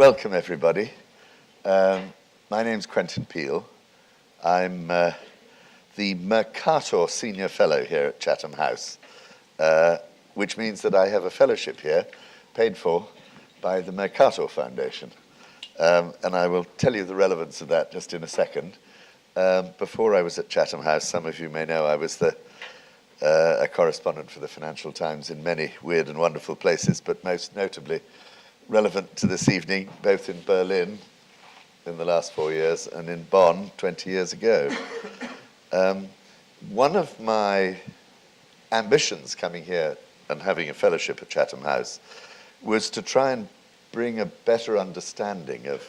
Welcome, everybody. My name's Quentin Peel. I'm the Mercator Senior Fellow here at Chatham House, which means that I have a fellowship here paid for by the Mercator Foundation. And I will tell you the relevance of that just in a second. Before I was at Chatham House, some of you may know I was a correspondent for the Financial Times in many weird and wonderful places, but most notably relevant to this evening, both in Berlin in the last 4 years and in Bonn 20 years ago. One of my ambitions coming here and having a fellowship at Chatham House was to try and bring a better understanding of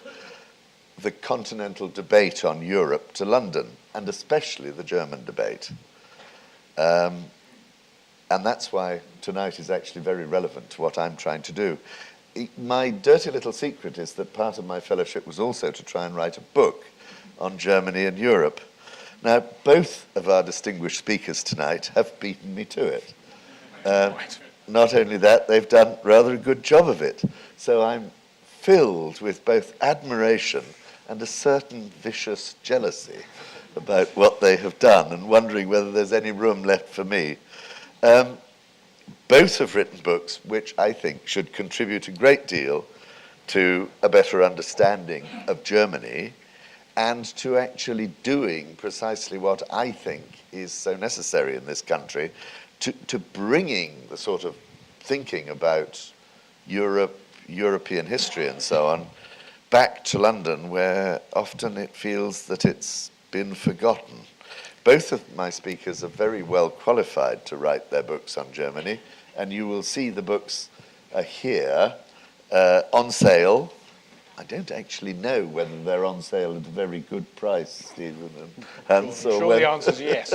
the continental debate on Europe to London, and especially the German debate. And that's why tonight is actually very relevant to what I'm trying to do. My dirty little secret is that part of my fellowship was also to try and write a book on Germany and Europe. Now, both of our distinguished speakers tonight have beaten me to it. Not only that, they've done rather a good job of it. So I'm filled with both admiration and a certain vicious jealousy about what they have done and wondering whether there's any room left for me. Both have written books which I think should contribute a great deal to a better understanding of Germany and to actually doing precisely what I think is so necessary in this country, to bringing the sort of thinking about Europe, European history and so on, back to London, where often it feels that it's been forgotten. Both of my speakers are very well qualified to write their books on Germany, and you will see the books are here on sale. I don't actually know whether they're on sale at a very good price, Stephen and Hans. I'm sure the answer is yes.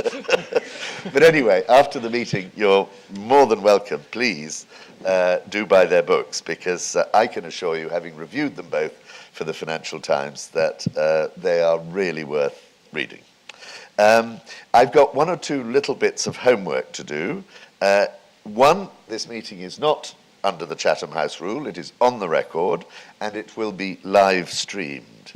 But anyway, after the meeting, you're more than welcome. Please do buy their books, because I can assure you, having reviewed them both for the Financial Times, that they are really worth reading. I've got one or two little bits of homework to do. One, this meeting is not under the Chatham House rule. It is on the record, and it will be live streamed.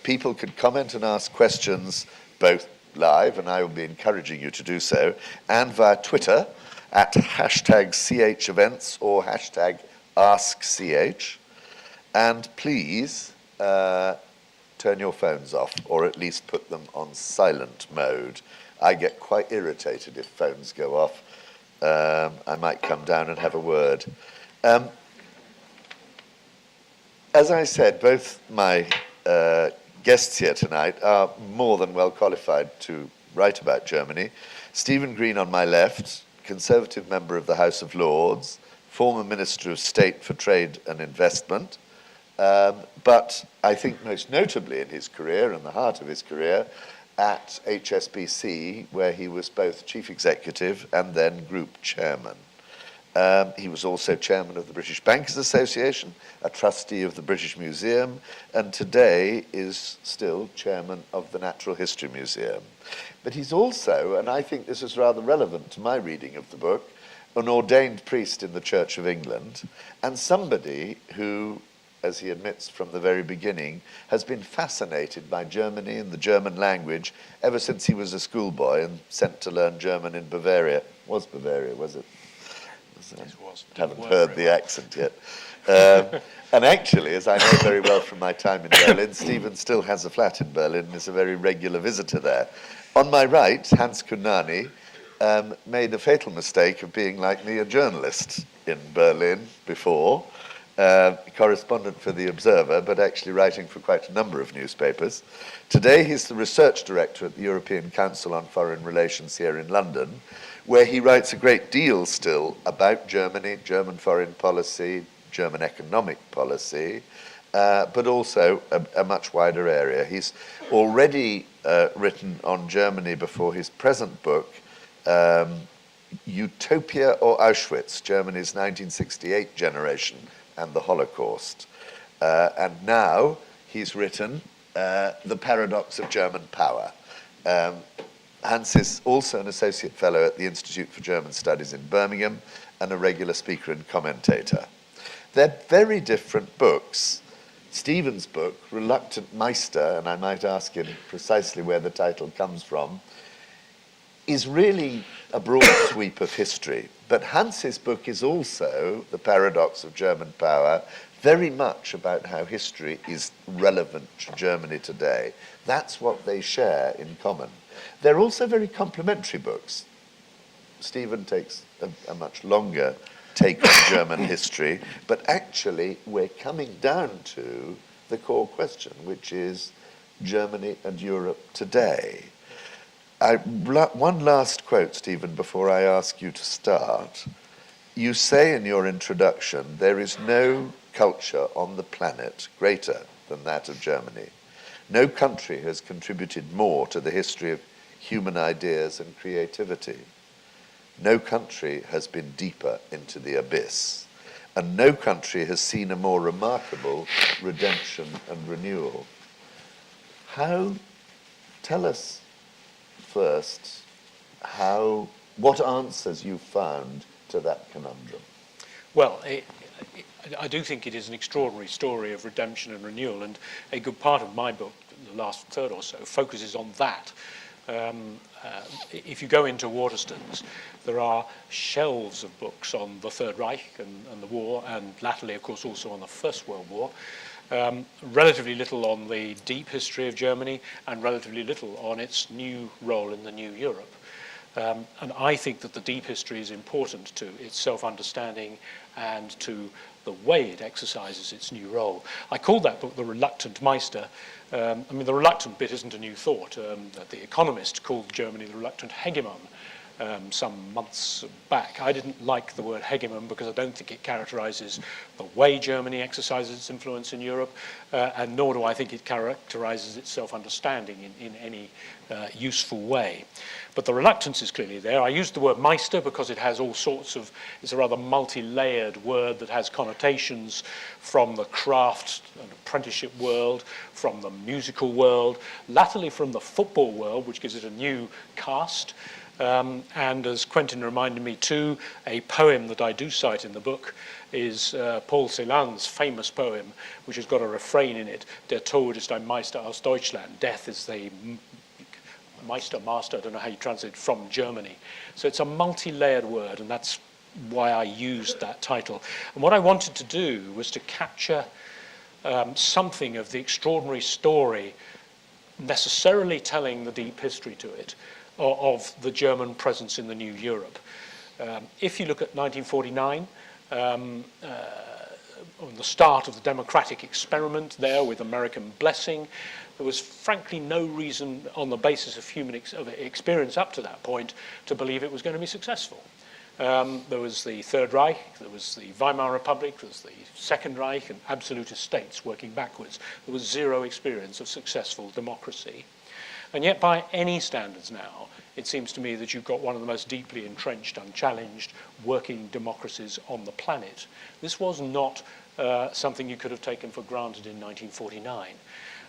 People could comment and ask questions both live, and I will be encouraging you to do so, and via Twitter at #CHEvents or #AskCH. And please turn your phones off, or at least put them on silent mode. I get quite irritated if phones go off. I might come down and have a word. As I said, both my guests here tonight are more than well qualified to write about Germany. Stephen Green on my left, Conservative member of the House of Lords, former Minister of State for Trade and Investment, but I think most notably in his career, in the heart of his career, at HSBC, where he was both chief executive and then group chairman. He was also chairman of the British Bankers Association, a trustee of the British Museum, and today is still chairman of the Natural History Museum. But he's also, and I think this is rather relevant to my reading of the book, an ordained priest in the Church of England, and somebody who, as he admits from the very beginning, has been fascinated by Germany and the German language ever since he was a schoolboy and sent to learn German in Bavaria. Was Bavaria, was it? It was. Haven't heard the accent yet. And actually, as I know very well from my time in Berlin, Stephen still has a flat in Berlin and is a very regular visitor there. On my right, Hans Kundnani made the fatal mistake of being, like me, a journalist in Berlin before. Correspondent for The Observer, but actually writing for quite a number of newspapers. Today he's the research director at the European Council on Foreign Relations here in London, where he writes a great deal still about Germany, German foreign policy, German economic policy, but also a much wider area. He's already written on Germany before his present book, Utopia or Auschwitz, Germany's 1968 generation and the Holocaust. And now he's written The Paradox of German Power. Hans is also an associate fellow at the Institute for German Studies in Birmingham and a regular speaker and commentator. They're very different books, Stephen's book, Reluctant Meister, and I might ask him precisely where the title comes from, is really a broad sweep of history. But Hans's book is also, The Paradox of German Power, very much about how history is relevant to Germany today. That's what they share in common. They're also very complementary books. Stephen takes a much longer take on German history, but actually we're coming down to the core question, which is Germany and Europe today. One last quote, Stephen, before I ask you to start. You say in your introduction, there is no culture on the planet greater than that of Germany. No country has contributed more to the history of human ideas and creativity. No country has been deeper into the abyss. And no country has seen a more remarkable redemption and renewal. Tell us first what answers you found to that conundrum. Well, I do think it is an extraordinary story of redemption and renewal, and a good part of my book, the last third or so, focuses on that. If you go into Waterstones, there are shelves of books on the Third Reich and the war, and latterly, of course, also on the First World War. Relatively little on the deep history of Germany, and relatively little on its new role in the new Europe. And I think that the deep history is important to its self-understanding and to the way it exercises its new role. I called that book The Reluctant Meister. The reluctant bit isn't a new thought. The Economist called Germany the reluctant hegemon some months back. I didn't like the word hegemon because I don't think it characterizes the way Germany exercises its influence in Europe, and nor do I think it characterizes its self-understanding in any useful way. But the reluctance is clearly there. I used the word Meister because it has all sorts of, it's a rather multi-layered word that has connotations from the craft and apprenticeship world, from the musical world, latterly from the football world, which gives it a new cast. And as Quentin reminded me too, a poem that I do cite in the book is Paul Celan's famous poem, which has got a refrain in it, Der Tod ist ein Meister aus Deutschland, death is the Meister, master, I don't know how you translate it, from Germany. So it's a multi-layered word, and that's why I used that title. And what I wanted to do was to capture something of the extraordinary story, necessarily telling the deep history to it, of the German presence in the new Europe. If you look at 1949, on the start of the democratic experiment there with American blessing, there was frankly no reason on the basis of human experience up to that point to believe it was going to be successful. There was the Third Reich, there was the Weimar Republic, there was the Second Reich, and absolutist states working backwards. There was zero experience of successful democracy. And yet, by any standards now, it seems to me that you've got one of the most deeply entrenched, unchallenged, working democracies on the planet. This was not something you could have taken for granted in 1949.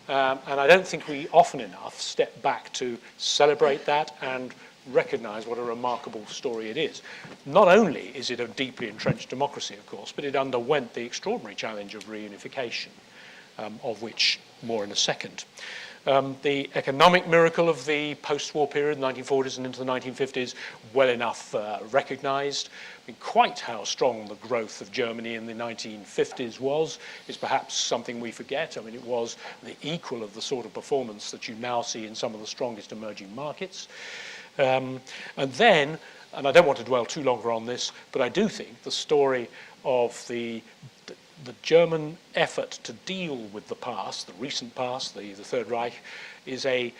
And I don't think we often enough step back to celebrate that and recognize what a remarkable story it is. Not only is it a deeply entrenched democracy, of course, but it underwent the extraordinary challenge of reunification, of which more in a second. The economic miracle of the post-war period, 1940s and into the 1950s, well enough recognized. Quite how strong the growth of Germany in the 1950s was is perhaps something we forget. It was the equal of the sort of performance that you now see in some of the strongest emerging markets. And then, and I don't want to dwell too longer on this, but I do think the story of the German effort to deal with the past, the recent past, the Third Reich, is a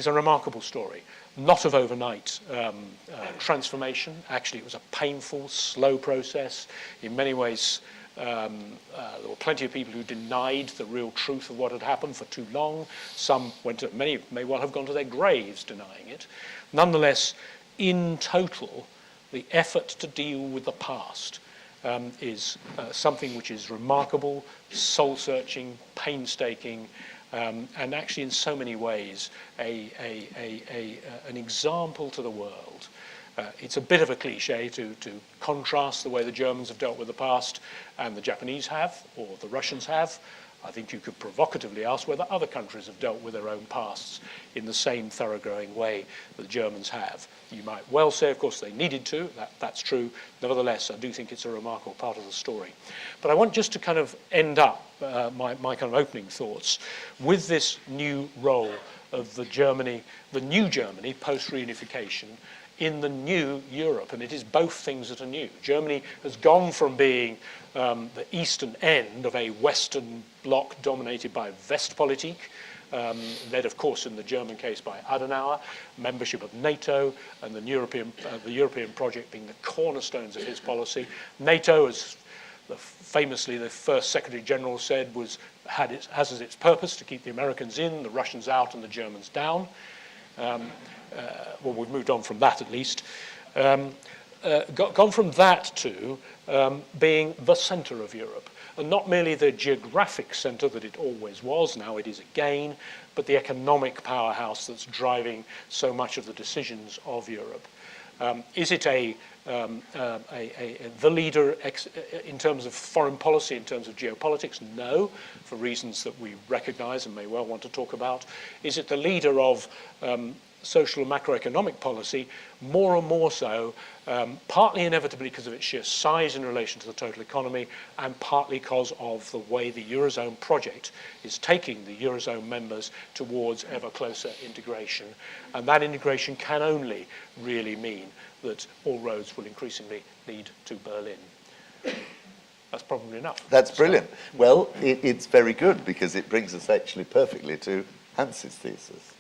remarkable story. Not of overnight transformation. Actually, it was a painful, slow process. In many ways, there were plenty of people who denied the real truth of what had happened for too long. Many may well have gone to their graves denying it. Nonetheless, in total, the effort to deal with the past is something which is remarkable, soul-searching, painstaking, and actually in so many ways an example to the world. It's a bit of a cliche to contrast the way the Germans have dealt with the past and the Japanese have, or the Russians have. I think you could provocatively ask whether other countries have dealt with their own pasts in the same thoroughgoing way that the Germans have. You might well say, of course, they needed to. That's true. Nevertheless, I do think it's a remarkable part of the story. But I want just to kind of end up my kind of opening thoughts with this new role of the new Germany post-reunification in the new Europe, and it is both things that are new. Germany has gone from being the eastern end of a Western bloc dominated by Westpolitik, led, of course, in the German case by Adenauer, membership of NATO, and the European project being the cornerstones of his policy. NATO, as famously the first Secretary General said, has as its purpose to keep the Americans in, the Russians out, and the Germans down. Well, we've moved on from that at least. Gone from that to being the centre of Europe, and not merely the geographic centre that it always was, now it is again, but the economic powerhouse that's driving so much of the decisions of Europe. Is it the leader in terms of foreign policy, in terms of geopolitics? No, for reasons that we recognise and may well want to talk about. Is it the leader of social and macroeconomic policy? More and more so, partly inevitably because of its sheer size in relation to the total economy, and partly because of the way the Eurozone project is taking the Eurozone members towards ever closer integration. And that integration can only really mean that all roads will increasingly lead to Berlin. That's probably enough. That's brilliant. Well, it's very good because it brings us actually perfectly to Hans's thesis.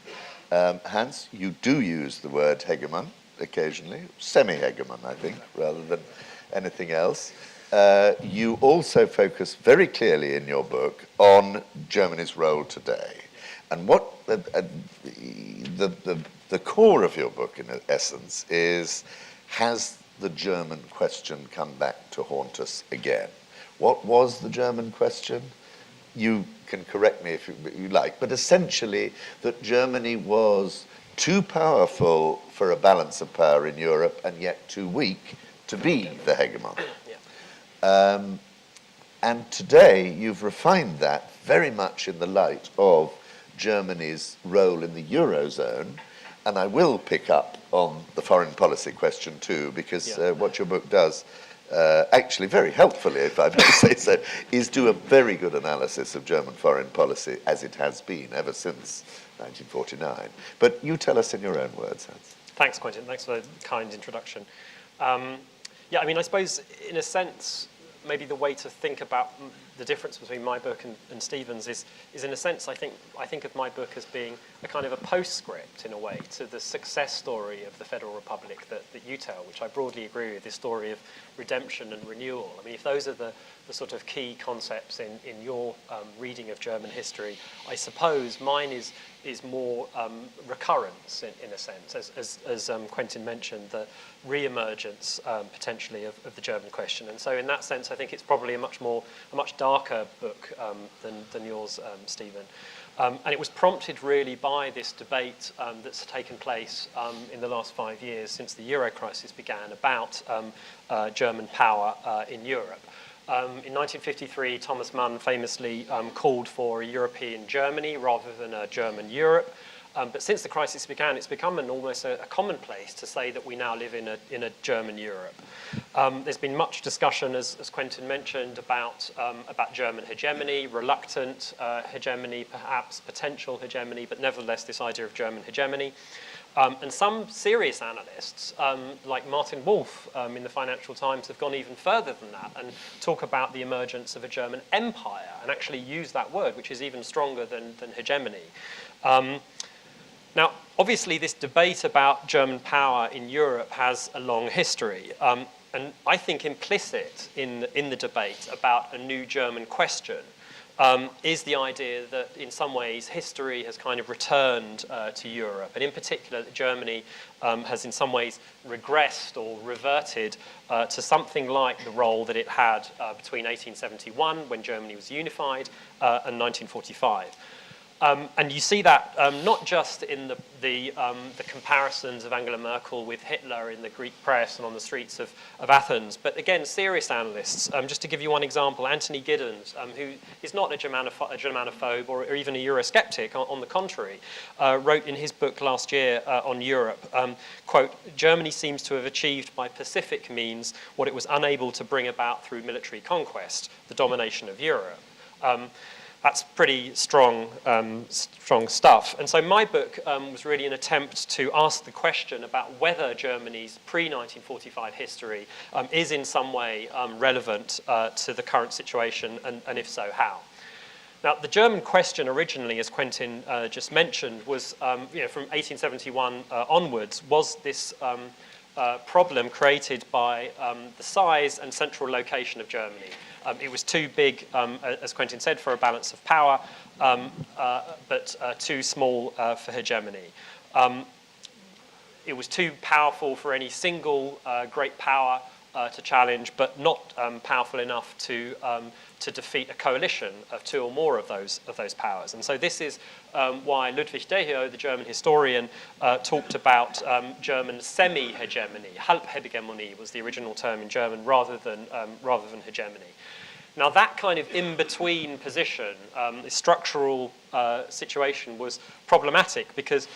Hans, you do use the word hegemon occasionally, semi-hegemon, I think, rather than anything else. You also focus very clearly in your book on Germany's role today. And what the core of your book, in essence, is, has the German question come back to haunt us again? What was the German question? You can correct me if you like, but essentially that Germany was too powerful for a balance of power in Europe and yet too weak to be the hegemon. And today you've refined that very much in the light of Germany's role in the eurozone, and I will pick up on the foreign policy question too, because what your book does, actually very helpfully, if I may say so, is do a very good analysis of German foreign policy as it has been ever since 1949. But you tell us in your own words, Hans. Thanks, Quentin. Thanks for the kind introduction. Yeah, I mean, I suppose in a sense, maybe the way to think about the difference between my book and Stephen's is in a sense, I think of my book as being a kind of a postscript in a way to the success story of the Federal Republic that you tell, which I broadly agree with, this story of redemption and renewal. I mean, if those are the sort of key concepts in your reading of German history, I suppose mine is more recurrence in a sense, as Quentin mentioned, the re-emergence potentially of the German question. And so in that sense, I think it's probably a much darker book than yours, Stephen. And it was prompted really by this debate that's taken place in the last 5 years since the Euro crisis began about German power in Europe. In 1953, Thomas Mann famously called for a European Germany rather than a German Europe. But since the crisis began, it's become almost a commonplace to say that we now live in a German Europe. There's been much discussion, as Quentin mentioned, about German hegemony, reluctant hegemony, perhaps potential hegemony, but nevertheless this idea of German hegemony. And some serious analysts, like Martin Wolf in the Financial Times, have gone even further than that and talk about the emergence of a German empire and actually use that word, which is even stronger than hegemony. Now, obviously, this debate about German power in Europe has a long history. And I think implicit in the debate about a new German question is the idea that in some ways history has kind of returned to Europe, and in particular that Germany has in some ways regressed or reverted to something like the role that it had between 1871, when Germany was unified, and 1945. And you see that not just in the comparisons of Angela Merkel with Hitler in the Greek press and on the streets of Athens, but again, serious analysts. Just to give you one example, Anthony Giddens, who is not a Germanophobe or even a Eurosceptic, on the contrary, wrote in his book last year on Europe, quote, "Germany seems to have achieved by pacific means what it was unable to bring about through military conquest, the domination of Europe." That's pretty strong stuff. And so my book was really an attempt to ask the question about whether Germany's pre-1945 history is in some way relevant to the current situation, and if so, how. Now, the German question originally, as Quentin just mentioned, was from 1871 onwards, was this problem created by the size and central location of Germany. It was too big, as Quentin said, for a balance of power, but too small for hegemony. It was too powerful for any single great power to challenge, but not powerful enough to defeat a coalition of two or more of those powers. And so this is why Ludwig Dehio, the German historian, talked about German semi-hegemony. Halbhegemonie was the original term in German, rather than hegemony. Now, that kind of in-between position, the structural situation, was problematic because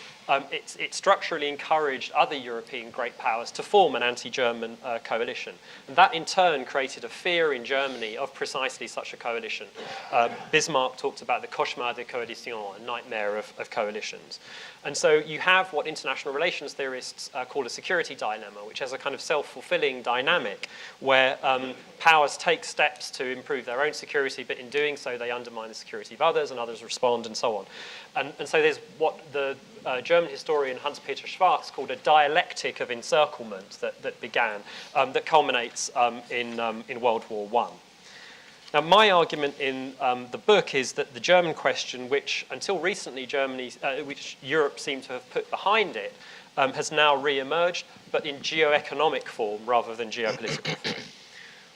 it structurally encouraged other European great powers to form an anti-German coalition. And that, in turn, created a fear in Germany of precisely such a coalition. Bismarck talked about the Cauchemar des coalitions, a nightmare of coalitions. And so you have what international relations theorists call a security dilemma, which has a kind of self-fulfilling dynamic where powers take steps to improve their own security, but in doing so they undermine the security of others, and others respond, and so on. And so there's what the German historian Hans-Peter Schwarz called a dialectic of encirclement that began, that culminates in World War I. Now, my argument in the book is that the German question, which until recently which Europe seemed to have put behind it, has now re-emerged, but in geoeconomic form rather than geopolitical form.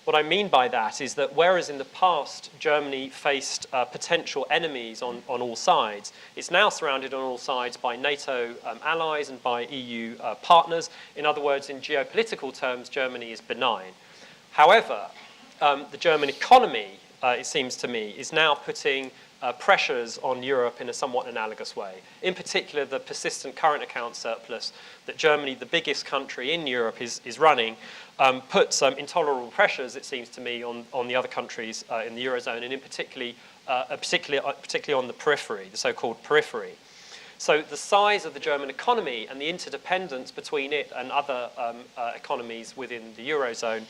What I mean by that is that whereas in the past Germany faced potential enemies on all sides, it's now surrounded on all sides by NATO allies and by EU partners. In other words, in geopolitical terms, Germany is benign. However, the German economy, it seems to me, is now putting pressures on Europe in a somewhat analogous way. In particular, the persistent current account surplus that Germany, the biggest country in Europe, is running, puts intolerable pressures, it seems to me, on the other countries in the eurozone, and in particularly on the periphery, the so-called periphery. So the size of the German economy and the interdependence between it and other economies within the eurozone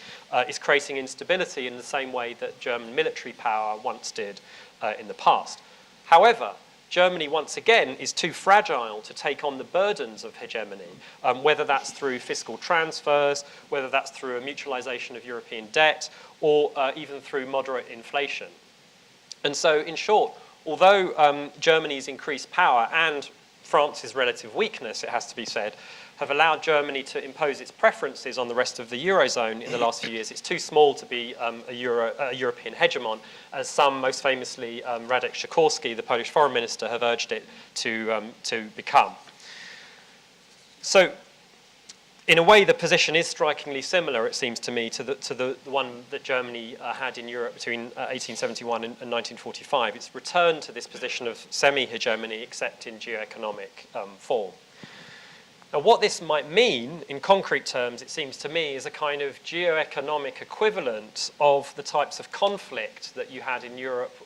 is creating instability in the same way that German military power once did in the past. However, Germany, once again, is too fragile to take on the burdens of hegemony, whether that's through fiscal transfers, whether that's through a mutualization of European debt, or even through moderate inflation. And so, in short, although Germany's increased power and France's relative weakness, it has to be said, have allowed Germany to impose its preferences on the rest of the Eurozone in the last few years, it's too small to be a European hegemon, as some, most famously Radek Sikorski, the Polish foreign minister, have urged it to become. So, in a way, the position is strikingly similar, it seems to me, to the one that Germany had in Europe between 1871 and 1945. It's returned to this position of semi-hegemony, except in geoeconomic form. Now, what this might mean, in concrete terms, it seems to me, is a kind of geoeconomic equivalent of the types of conflict that you had in Europe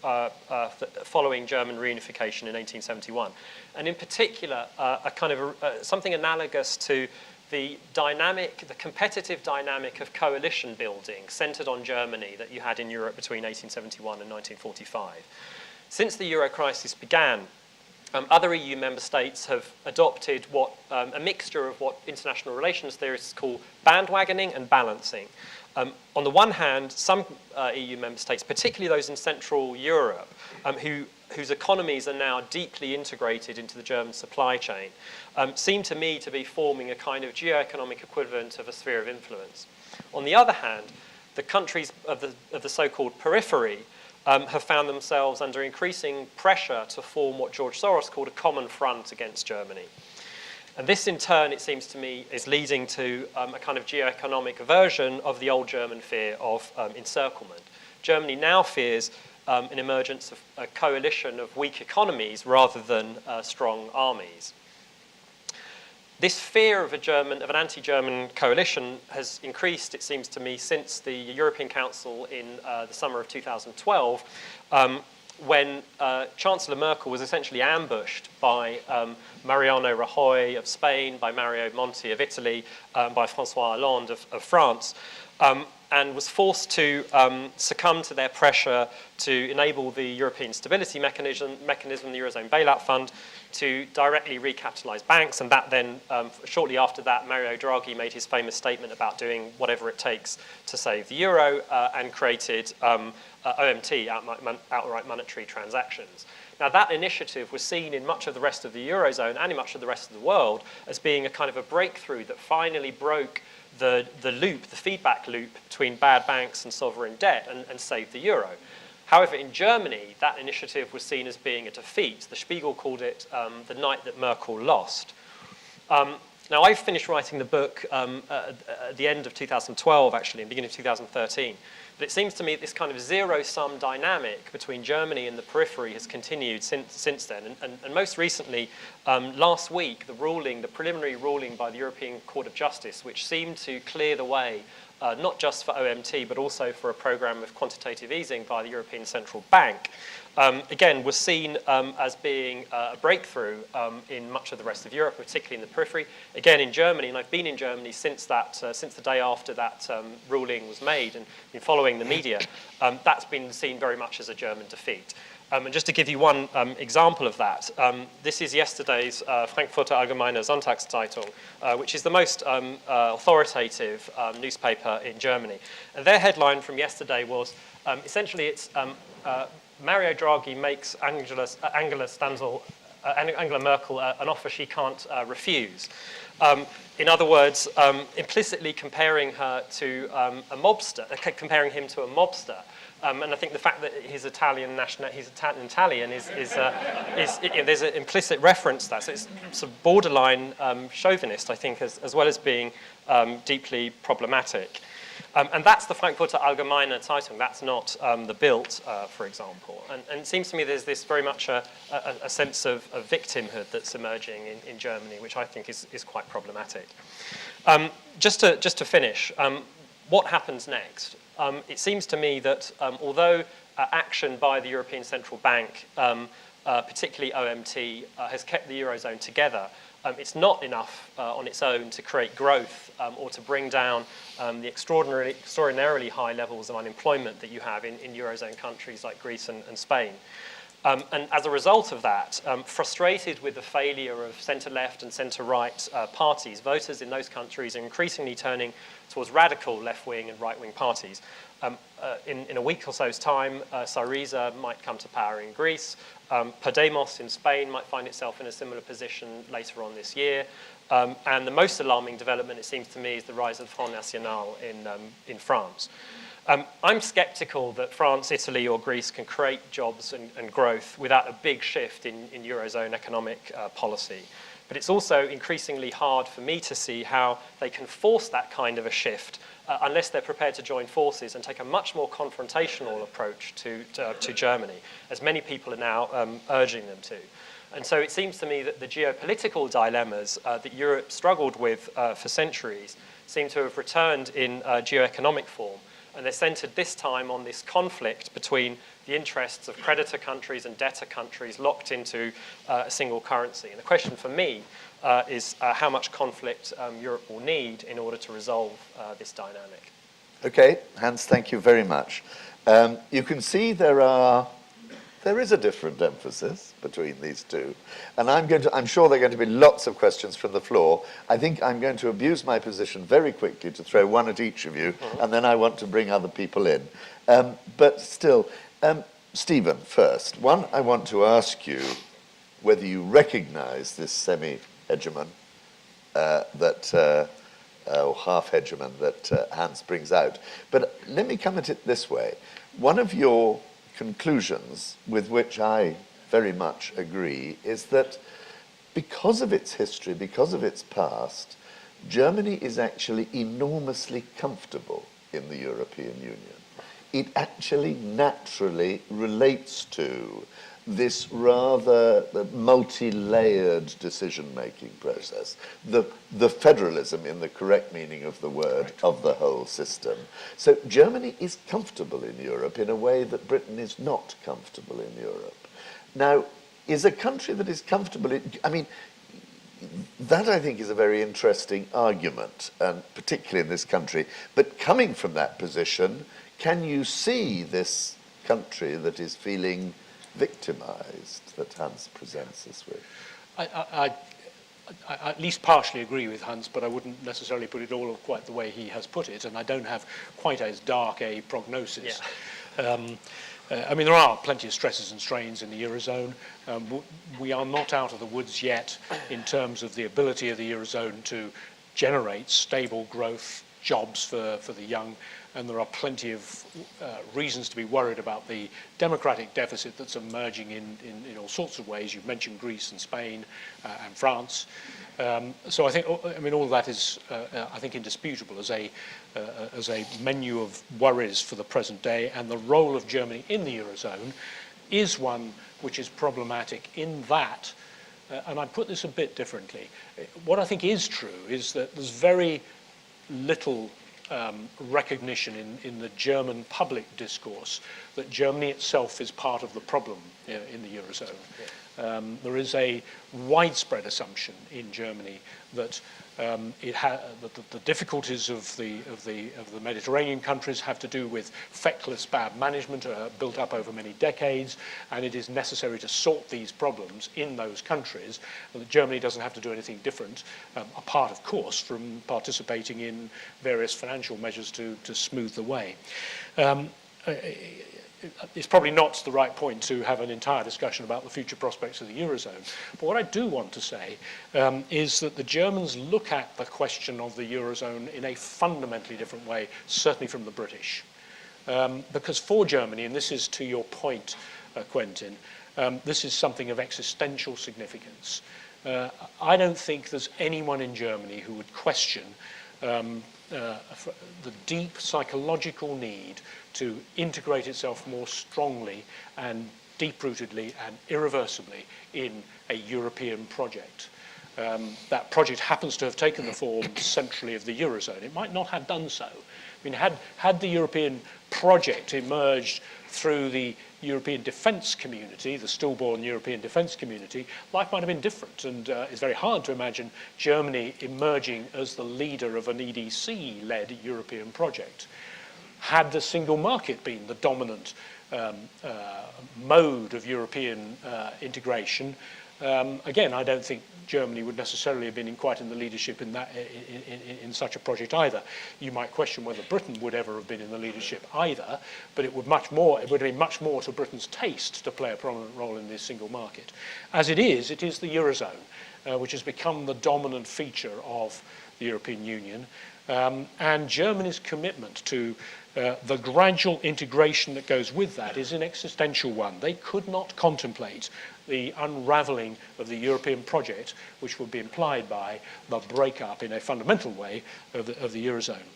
following German reunification in 1871. And in particular, a kind of something analogous to the competitive dynamic of coalition building centered on Germany that you had in Europe between 1871 and 1945. Since the Euro crisis began, other EU member states have adopted a mixture of what international relations theorists call bandwagoning and balancing. On the one hand, some EU member states, particularly those in Central Europe, whose economies are now deeply integrated into the German supply chain, seem to me to be forming a kind of geoeconomic equivalent of a sphere of influence. On the other hand, the countries of the so-called periphery have found themselves under increasing pressure to form what George Soros called a common front against Germany. And this, in turn, it seems to me, is leading to a kind of geo-economic version of the old German fear of encirclement. Germany now fears an emergence of a coalition of weak economies rather than strong armies. This fear of an anti-German coalition has increased, it seems to me, since the European Council in the summer of 2012, when Chancellor Merkel was essentially ambushed by Mariano Rajoy of Spain, by Mario Monti of Italy, by François Hollande of France, and was forced to succumb to their pressure to enable the European Stability Mechanism, the Eurozone Bailout Fund, to directly recapitalise banks. And that then, shortly after that, Mario Draghi made his famous statement about doing whatever it takes to save the euro and created OMT, outright monetary transactions. Now, that initiative was seen in much of the rest of the eurozone and in much of the rest of the world as being a kind of a breakthrough that finally broke the loop, the feedback loop between bad banks and sovereign debt and saved the euro. However, in Germany, that initiative was seen as being a defeat. The Spiegel called it the night that Merkel lost. Now, I finished writing the book at the end of 2012, actually, in the beginning of 2013. But it seems to me that this kind of zero-sum dynamic between Germany and the periphery has continued since then. And most recently, last week, the preliminary ruling by the European Court of Justice, which seemed to clear the way not just for OMT, but also for a program of quantitative easing by the European Central Bank, again, was seen as being a breakthrough in much of the rest of Europe, particularly in the periphery. Again, in Germany, and I've been in Germany since the day after that ruling was made and been following the media, that's been seen very much as a German defeat. And just to give you one example of that, this is yesterday's Frankfurter Allgemeine Sonntagszeitung, which is the most authoritative newspaper in Germany. And their headline from yesterday was, essentially it's Mario Draghi makes Angela Merkel an offer she can't refuse. In other words, implicitly comparing her to a mobster, comparing him to a mobster. And I think the fact that he's Italian is there's an implicit reference to that. So it's sort of borderline chauvinist, I think, as well as being deeply problematic. And that's the Frankfurter Allgemeine Zeitung. That's not the Bild, for example. And it seems to me there's this very much a sense of victimhood that's emerging in Germany, which I think is quite problematic. Just to finish, what happens next? It seems to me that although action by the European Central Bank, particularly OMT, has kept the Eurozone together, it's not enough on its own to create growth or to bring down the extraordinarily high levels of unemployment that you have in Eurozone countries like Greece and Spain. And as a result of that, frustrated with the failure of centre-left and centre-right parties, voters in those countries are increasingly turning towards radical left-wing and right-wing parties. In a week or so's time, Syriza might come to power in Greece. Podemos in Spain might find itself in a similar position later on this year. And the most alarming development, it seems to me, is the rise of the Front National in France. I'm sceptical that France, Italy, or Greece can create jobs and growth without a big shift in Eurozone economic policy. But it's also increasingly hard for me to see how they can force that kind of a shift unless they're prepared to join forces and take a much more confrontational approach to Germany, as many people are now urging them to. And so it seems to me that the geopolitical dilemmas that Europe struggled with for centuries seem to have returned in geoeconomic form. And they're centered this time on this conflict between the interests of creditor countries and debtor countries locked into a single currency. And the question for me is how much conflict Europe will need in order to resolve this dynamic. Okay, Hans, thank you very much. You can see there is a different emphasis between these two. And I'm sure there are going to be lots of questions from the floor. I think I'm going to abuse my position very quickly to throw one at each of you, and then I want to bring other people in. But still, Stephen, first. One, I want to ask you whether you recognize this semi-hegemon or half-hegemon that Hans brings out. But let me come at it this way. One of your conclusions with which I very much agree is that because of its history, because of its past, Germany is actually enormously comfortable in the European Union. It actually naturally relates to this rather multi-layered decision-making process, the federalism in the correct meaning of the word of the whole system. So Germany is comfortable in Europe in a way that Britain is not comfortable in Europe. Now, is a country that is comfortable in, I mean, that I think is a very interesting argument, and particularly in this country. But coming from that position, can you see this country that is feeling victimized that Hans presents us with? I at least partially agree with Hans, but I wouldn't necessarily put it all quite the way he has put it, and I don't have quite as dark a prognosis. Yeah. I mean, there are plenty of stresses and strains in the eurozone. We are not out of the woods yet in terms of the ability of the eurozone to generate stable growth, jobs for the young, and there are plenty of reasons to be worried about the democratic deficit that's emerging in all sorts of ways. You've mentioned Greece and Spain and France. So I think, I mean, all of that is, I think, indisputable as a menu of worries for the present day, and the role of Germany in the eurozone is one which is problematic in that, and I put this a bit differently. What I think is true is that there's very little recognition in the German public discourse that Germany itself is part of the problem in the eurozone. Yeah. There is a widespread assumption in Germany that the difficulties of the Mediterranean countries have to do with feckless bad management built up over many decades, and it is necessary to sort these problems in those countries, and that Germany doesn't have to do anything different, apart, of course, from participating in various financial measures to smooth the way. It's probably not the right point to have an entire discussion about the future prospects of the eurozone. But what I do want to say is that the Germans look at the question of the eurozone in a fundamentally different way, certainly from the British. Because for Germany, and this is to your point, Quentin, this is something of existential significance. I don't think there's anyone in Germany who would question the deep psychological need to integrate itself more strongly and deep-rootedly and irreversibly in a European project. That project happens to have taken the form centrally of the eurozone. It might not have done so. I mean, had the European project emerged through the European defence community, the stillborn European defence community, life might have been different, and it's very hard to imagine Germany emerging as the leader of an EDC-led European project. Had the single market been the dominant mode of European integration, again, I don't think Germany would necessarily have been quite in the leadership in such a project either. You might question whether Britain would ever have been in the leadership either, but it would have been much more to Britain's taste to play a prominent role in this single market. As it is the eurozone, which has become the dominant feature of the European Union, and Germany's commitment to the gradual integration that goes with that is an existential one. They could not contemplate the unravelling of the European project, which would be implied by the breakup in a fundamental way of the eurozone.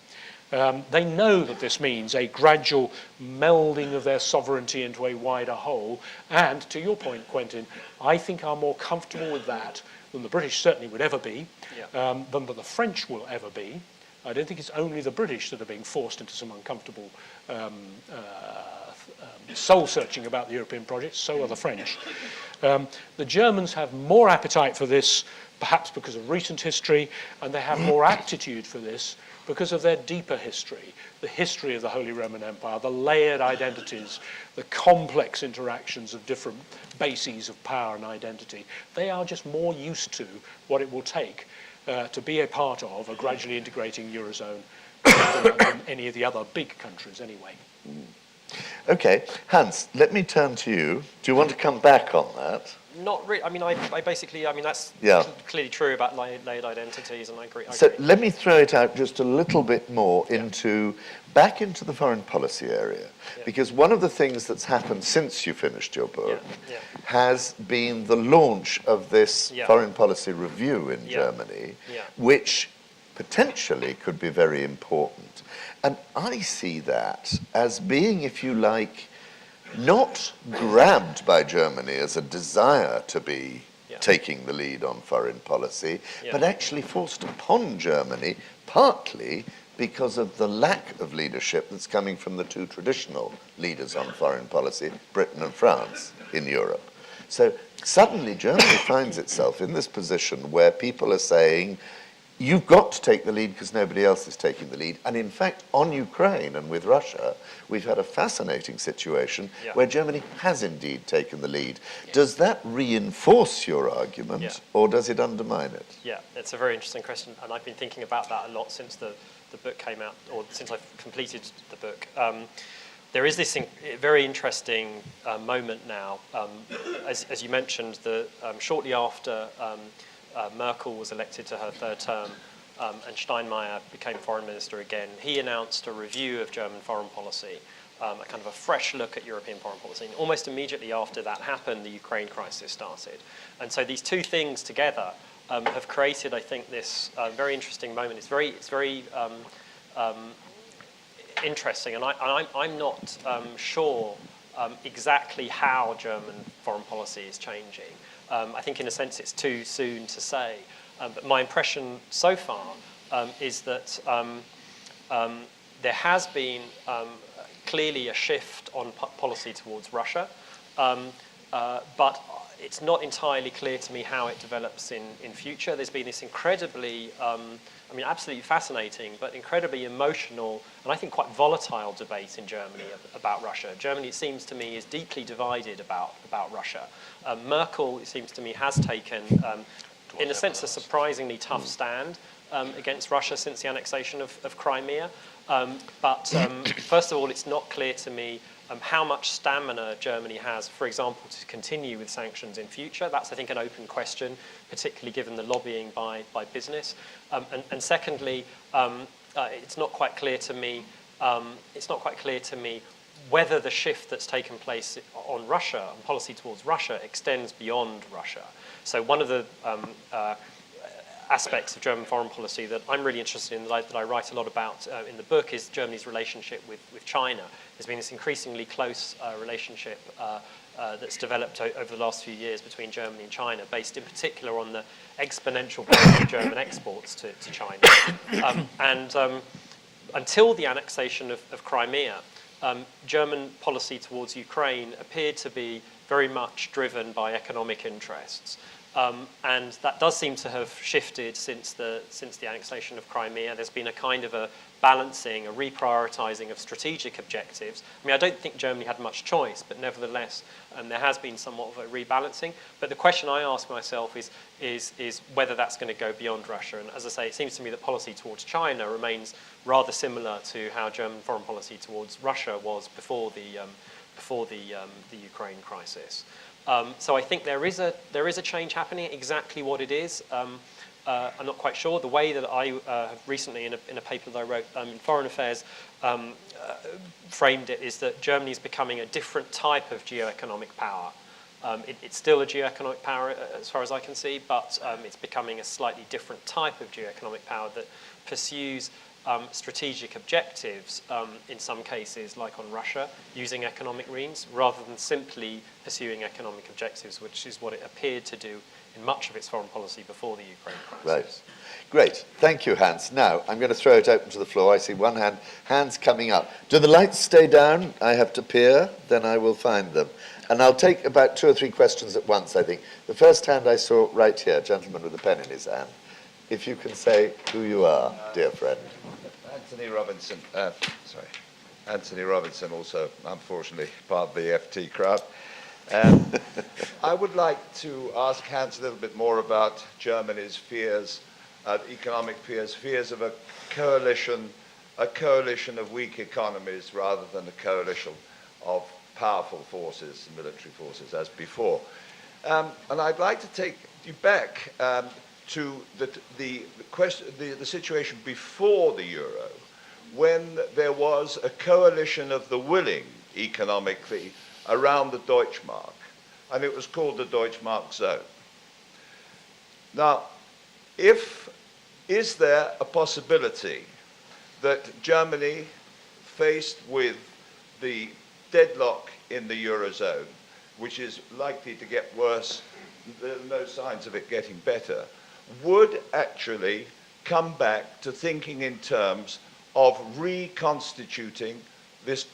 They know that this means a gradual melding of their sovereignty into a wider whole, and to your point, Quentin, I think are more comfortable with that than the British certainly would ever be, than the French will ever be. I don't think it's only the British that are being forced into some uncomfortable soul-searching about the European project, so are the French. The Germans have more appetite for this, perhaps because of recent history, and they have more aptitude for this because of their deeper history, the history of the Holy Roman Empire, the layered identities, the complex interactions of different bases of power and identity. They are just more used to what it will take to be a part of a gradually integrating eurozone than any of the other big countries anyway. Okay, Hans, let me turn to you. Do you want to come back on that? Not really. I mean, I basically, I mean, that's Yeah. clearly true about layered identities, and I agree. So let me throw it out just a little bit more back into the foreign policy area, because one of the things that's happened since you finished your book has been the launch of this foreign policy review in Germany, which potentially could be very important. And I see that as being, if you like, not grabbed by Germany as a desire to be taking the lead on foreign policy, but actually forced upon Germany, partly because of the lack of leadership that's coming from the two traditional leaders on foreign policy, Britain and France, in Europe. So suddenly Germany finds itself in this position where people are saying, you've got to take the lead because nobody else is taking the lead. And in fact, on Ukraine and with Russia, we've had a fascinating situation where Germany has indeed taken the lead. Does that reinforce your argument or does it undermine it? Yeah, it's a very interesting question. And I've been thinking about that a lot since the book came out, or since I've completed the book. There is this very interesting moment now. As you mentioned, shortly after Merkel was elected to her third term, and Steinmeier became foreign minister again, he announced a review of German foreign policy, a kind of a fresh look at European foreign policy. And almost immediately after that happened, the Ukraine crisis started. And so these two things together have created, I think, this very interesting moment. It's very interesting, and I'm not sure exactly how German foreign policy is changing. I think in a sense it's too soon to say, but my impression so far is that there has been clearly a shift on policy towards Russia, but it's not entirely clear to me how it develops in future. There's been this incredibly, absolutely fascinating, but incredibly emotional and I think quite volatile debate in Germany about Russia. Germany, it seems to me, is deeply divided about Russia. Merkel, it seems to me, has taken, in a sense, a surprisingly tough stand against Russia since the annexation of Crimea. But first of all, it's not clear to me how much stamina Germany has, for example, to continue with sanctions in future. That's, I think, an open question, particularly given the lobbying by business. And secondly, it's not quite clear to me. Whether the shift that's taken place on Russia and policy towards Russia extends beyond Russia. So one of the aspects of German foreign policy that I'm really interested in, that I write a lot about in the book, is Germany's relationship with China. There's been this increasingly close relationship that's developed over the last few years between Germany and China, based in particular on the exponential growth of German exports to China. Until the annexation of Crimea, German policy towards Ukraine appeared to be very much driven by economic interests. And that does seem to have shifted since the annexation of Crimea. There's been a kind of a balancing, a reprioritizing of strategic objectives. I mean, I don't think Germany had much choice, but nevertheless, there has been somewhat of a rebalancing. But the question I ask myself is whether that's going to go beyond Russia. And as I say, it seems to me that policy towards China remains rather similar to how German foreign policy towards Russia was before the Ukraine crisis. So I think there is a change happening. Exactly what it is, I'm not quite sure. The way that I have recently, in a paper that I wrote in Foreign Affairs, framed it is that Germany is becoming a different type of geoeconomic power. It's still a geoeconomic power as far as I can see, but it's becoming a slightly different type of geoeconomic power that pursues strategic objectives, in some cases, like on Russia, using economic means, rather than simply pursuing economic objectives, which is what it appeared to do in much of its foreign policy before the Ukraine crisis. Right. Great. Thank you, Hans. Now, I'm going to throw it open to the floor. I see one hand. Hands coming up. Do the lights stay down? I have to peer, then I will find them. And I'll take about 2 or 3 questions at once, I think. The first hand I saw right here, gentleman with a pen in his hand. If you can say who you are, dear friend. Anthony Robinson. Anthony Robinson, also, unfortunately, part of the FT crowd. I would like to ask Hans a little bit more about Germany's fears, economic fears of a coalition of weak economies rather than a coalition of powerful forces, military forces, as before. And I'd like to take you back to the question, the situation before the euro, when there was a coalition of the willing economically around the Deutschmark, and it was called the Deutschmark zone. Now, is there a possibility that Germany, faced with the deadlock in the eurozone, which is likely to get worse, there are no signs of it getting better, would actually come back to thinking in terms of reconstituting this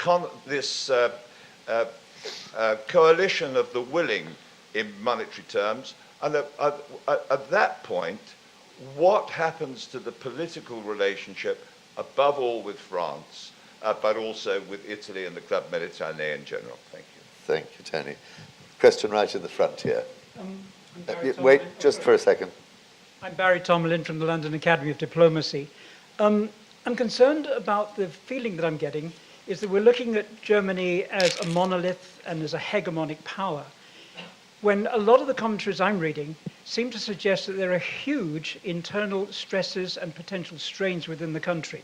coalition of the willing in monetary terms? And at that point, what happens to the political relationship, above all with France, but also with Italy and the Club Méditerranée in general? Thank you. Thank you, Tony. Question right in the front here. Wait, just for a second. I'm Barry Tomlin from the London Academy of Diplomacy. I'm concerned about the feeling that I'm getting is that we're looking at Germany as a monolith and as a hegemonic power, when a lot of the commentaries I'm reading seem to suggest that there are huge internal stresses and potential strains within the country.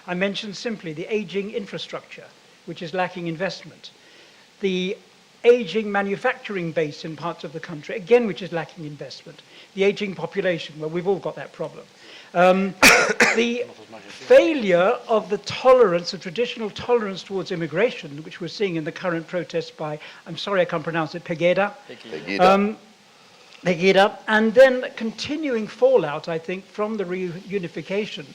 I mentioned simply the aging infrastructure, which is lacking investment, the aging manufacturing base in parts of the country, again, which is lacking investment, the aging population, well, we've all got that problem. The failure of the tolerance, the traditional tolerance towards immigration, which we're seeing in the current protests by, I'm sorry I can't pronounce it, Pegida. Pegida. And then continuing fallout, I think, from the reunification,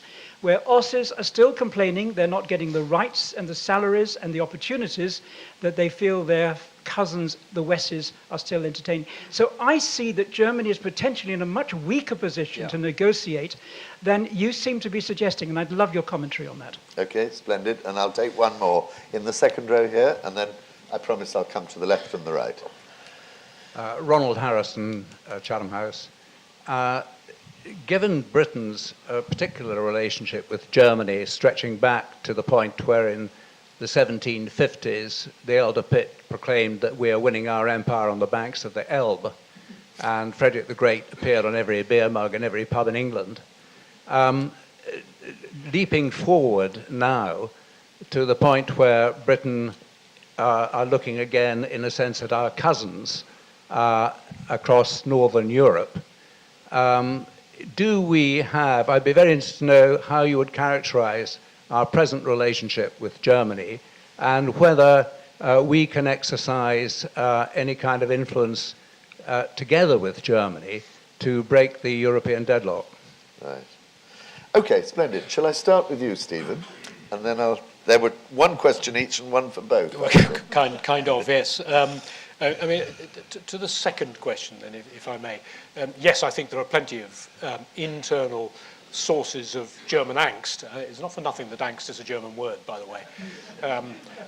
where Aussies are still complaining they're not getting the rights and the salaries and the opportunities that they feel their cousins, the Wesses, are still entertaining. So I see that Germany is potentially in a much weaker position to negotiate than you seem to be suggesting, and I'd love your commentary on that. Okay, splendid. And I'll take one more in the second row here, and then I promise I'll come to the left and the right. Ronald Harrison, Chatham House. Given Britain's particular relationship with Germany stretching back to the point where in the 1750s the elder Pitt proclaimed that we are winning our empire on the banks of the Elbe, and Frederick the Great appeared on every beer mug in every pub in England, leaping forward now to the point where Britain are looking again, in a sense, at our cousins across Northern Europe. Do we have, I'd be very interested to know how you would characterize our present relationship with Germany and whether we can exercise any kind of influence together with Germany to break the European deadlock. Right. Okay, splendid. Shall I start with you, Stephen? And then there were one question each and one for both. Kind of, yes. I mean, to the second question, then, if I may, yes, I think there are plenty of internal sources of German angst. It's not for nothing that angst is a German word, by the way.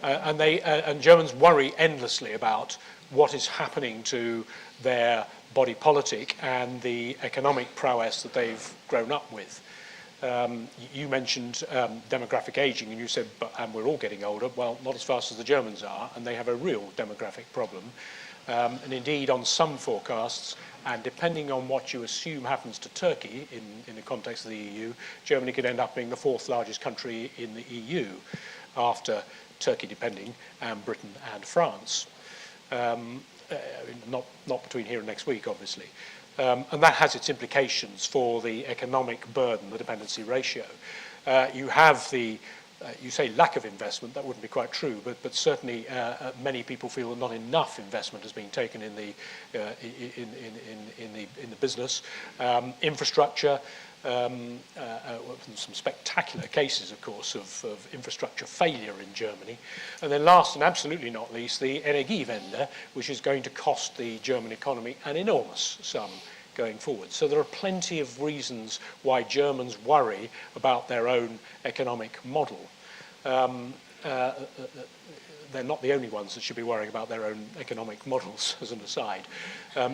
And Germans worry endlessly about what is happening to their body politic and the economic prowess that they've grown up with. You mentioned demographic aging, and you said, and we're all getting older. Well, not as fast as the Germans are, and they have a real demographic problem. And indeed, on some forecasts, and depending on what you assume happens to Turkey in the context of the EU, Germany could end up being the fourth largest country in the EU after Turkey, depending, and Britain and France. Not between here and next week, obviously. And that has its implications for the economic burden, the dependency ratio. You have the, you say lack of investment, that wouldn't be quite true, but certainly many people feel that not enough investment has been taken in the business. Infrastructure, some spectacular cases, of course, of infrastructure failure in Germany. And then last and absolutely not least, the Energiewende, which is going to cost the German economy an enormous sum going forward. So there are plenty of reasons why Germans worry about their own economic model. They're not the only ones that should be worrying about their own economic models, as an aside.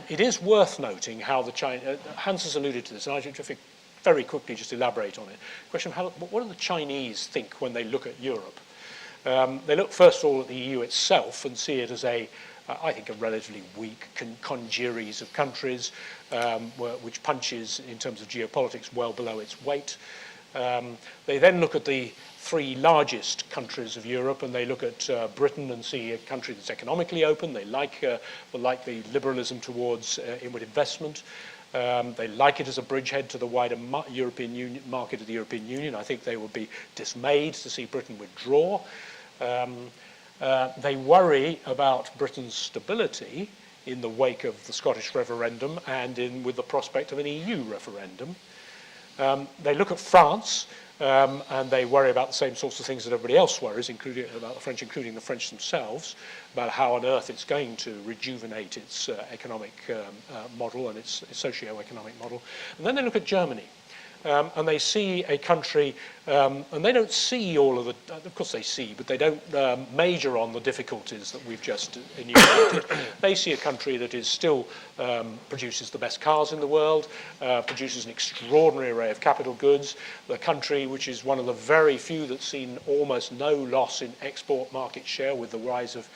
It is worth noting how the Chinese, Hans has alluded to this, and I think very quickly just elaborate on it. Question of what do the Chinese think when they look at Europe? They look first of all at the EU itself and see it as a I think, a relatively weak congeries of countries, which punches in terms of geopolitics well below its weight. They then look at the three largest countries of Europe, and they look at Britain and see a country that's economically open. They like the liberalism towards inward investment. They like it as a bridgehead to the wider European Union market of the European Union. I think they would be dismayed to see Britain withdraw. They worry about Britain's stability in the wake of the Scottish referendum and with the prospect of an EU referendum. They look at France, and they worry about the same sorts of things that everybody else worries, including the French themselves, about how on earth it's going to rejuvenate its economic model and its socio-economic model. And then they look at Germany. And they see a country, and they don't see all of of course they see, but they don't major on the difficulties that we've just enumerated. They see a country that is still produces the best cars in the world, produces an extraordinary array of capital goods, the country which is one of the very few that's seen almost no loss in export market share with the rise of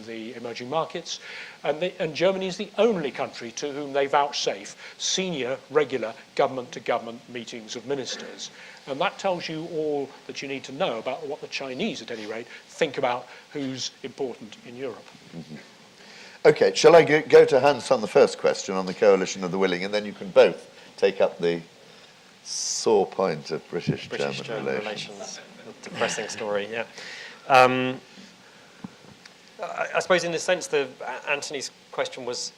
the emerging markets. And Germany is the only country to whom they vouchsafe senior, regular government-to-government meetings of ministers. And that tells you all that you need to know about what the Chinese, at any rate, think about who's important in Europe. Mm-hmm. Okay, shall I go to Hans on the first question on the coalition of the willing, and then you can both take up the sore point of British-German relations. Depressing story, yeah. I suppose in a sense, Anthony's question was,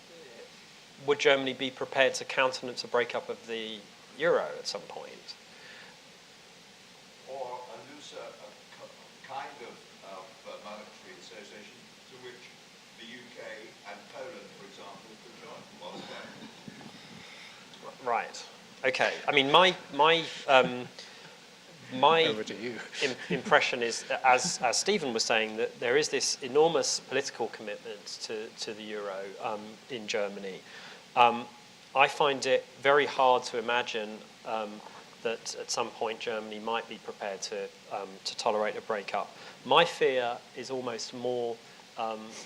would Germany be prepared to countenance a breakup of the euro at some point? Or a looser kind of monetary association to which the UK and Poland, for example, could join? Right. Okay. I mean, my Over to you. impression is, as Stephen was saying, that there is this enormous political commitment to the euro in Germany. I find it very hard to imagine that at some point Germany might be prepared to tolerate a breakup. My fear is almost more,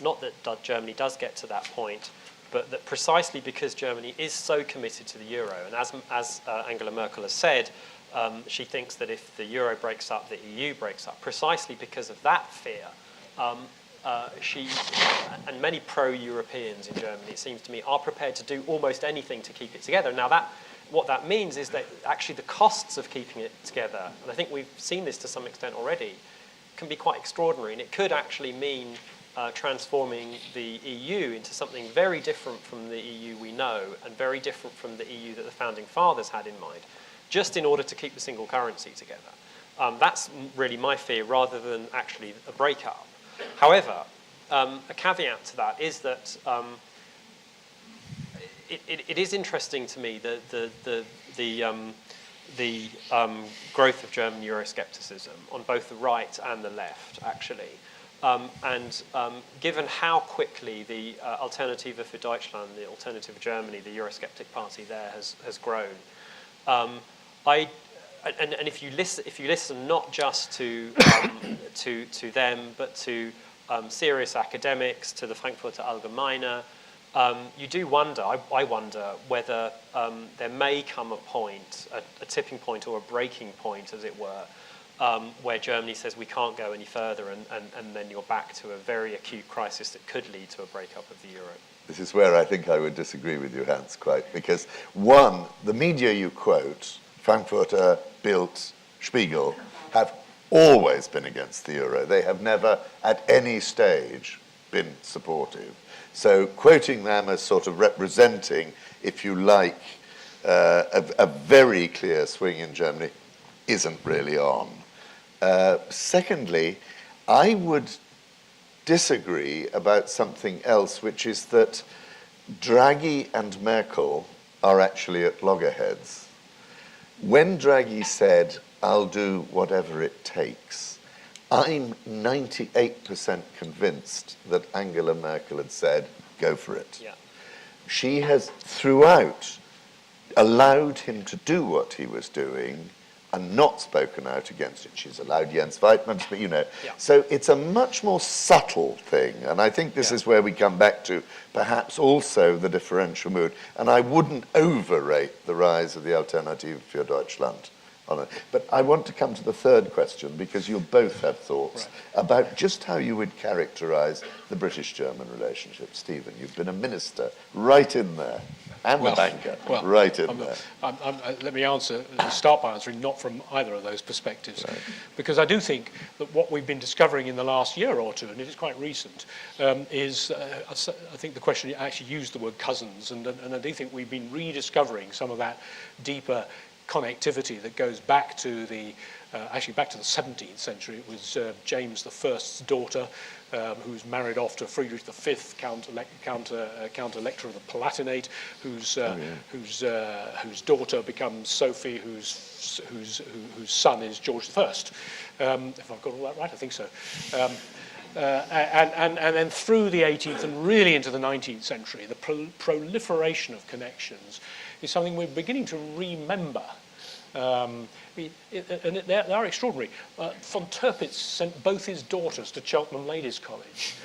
not that Germany does get to that point, but that precisely because Germany is so committed to the euro, and as Angela Merkel has said, she thinks that if the euro breaks up, the EU breaks up. Precisely because of that fear, she and many pro-Europeans in Germany, it seems to me, are prepared to do almost anything to keep it together. Now, what that means is that actually the costs of keeping it together, and I think we've seen this to some extent already, can be quite extraordinary. And it could actually mean transforming the EU into something very different from the EU we know and very different from the EU that the Founding Fathers had in mind, just in order to keep the single currency together. That's really my fear, rather than actually a breakup. However, a caveat to that is that it is interesting to me the growth of German Euroscepticism on both the right and the left, actually. Given how quickly the Alternative für Deutschland, the Alternative for Germany, the Eurosceptic party there has grown, and if you listen not just to them, but to serious academics, to the Frankfurter Allgemeine, you do wonder. I wonder whether there may come a point, a tipping point or a breaking point, as it were, where Germany says we can't go any further, and then you're back to a very acute crisis that could lead to a breakup of the euro. This is where I think I would disagree with you, Hans, quite, because one, the media you quote, Frankfurter, Bild, Spiegel, have always been against the euro. They have never, at any stage, been supportive. So quoting them as sort of representing, if you like, a very clear swing in Germany isn't really on. Secondly, I would disagree about something else, which is that Draghi and Merkel are actually at loggerheads. When Draghi said, "I'll do whatever it takes," I'm 98% convinced that Angela Merkel had said, "Go for it." Yeah. She has throughout allowed him to do what he was doing and not spoken out against it. She's allowed Jens Weidmann, but you know. Yeah. So it's a much more subtle thing, and I think this is where we come back to perhaps also the differential mood. And I wouldn't overrate the rise of the Alternative für Deutschland on it. But I want to come to the third question, because you'll both have thoughts about just how you would characterize the British-German relationship. Stephen, you've been a minister right in there. And the banker, right in there. Let me start by answering not from either of those perspectives, because I do think that what we've been discovering in the last year or two, and it is quite recent, is, I think the question actually used the word cousins, and I do think we've been rediscovering some of that deeper connectivity that goes back to the, actually back to the 17th century. It was James I's daughter, who's married off to Friedrich V, Count Elector of the Palatinate, whose daughter becomes Sophie, whose son is George I. If I've got all that right, I think so. And then through the 18th and really into the 19th century, the proliferation of connections is something we're beginning to remember. And they are extraordinary. Von Tirpitz sent both his daughters to Cheltenham Ladies' College.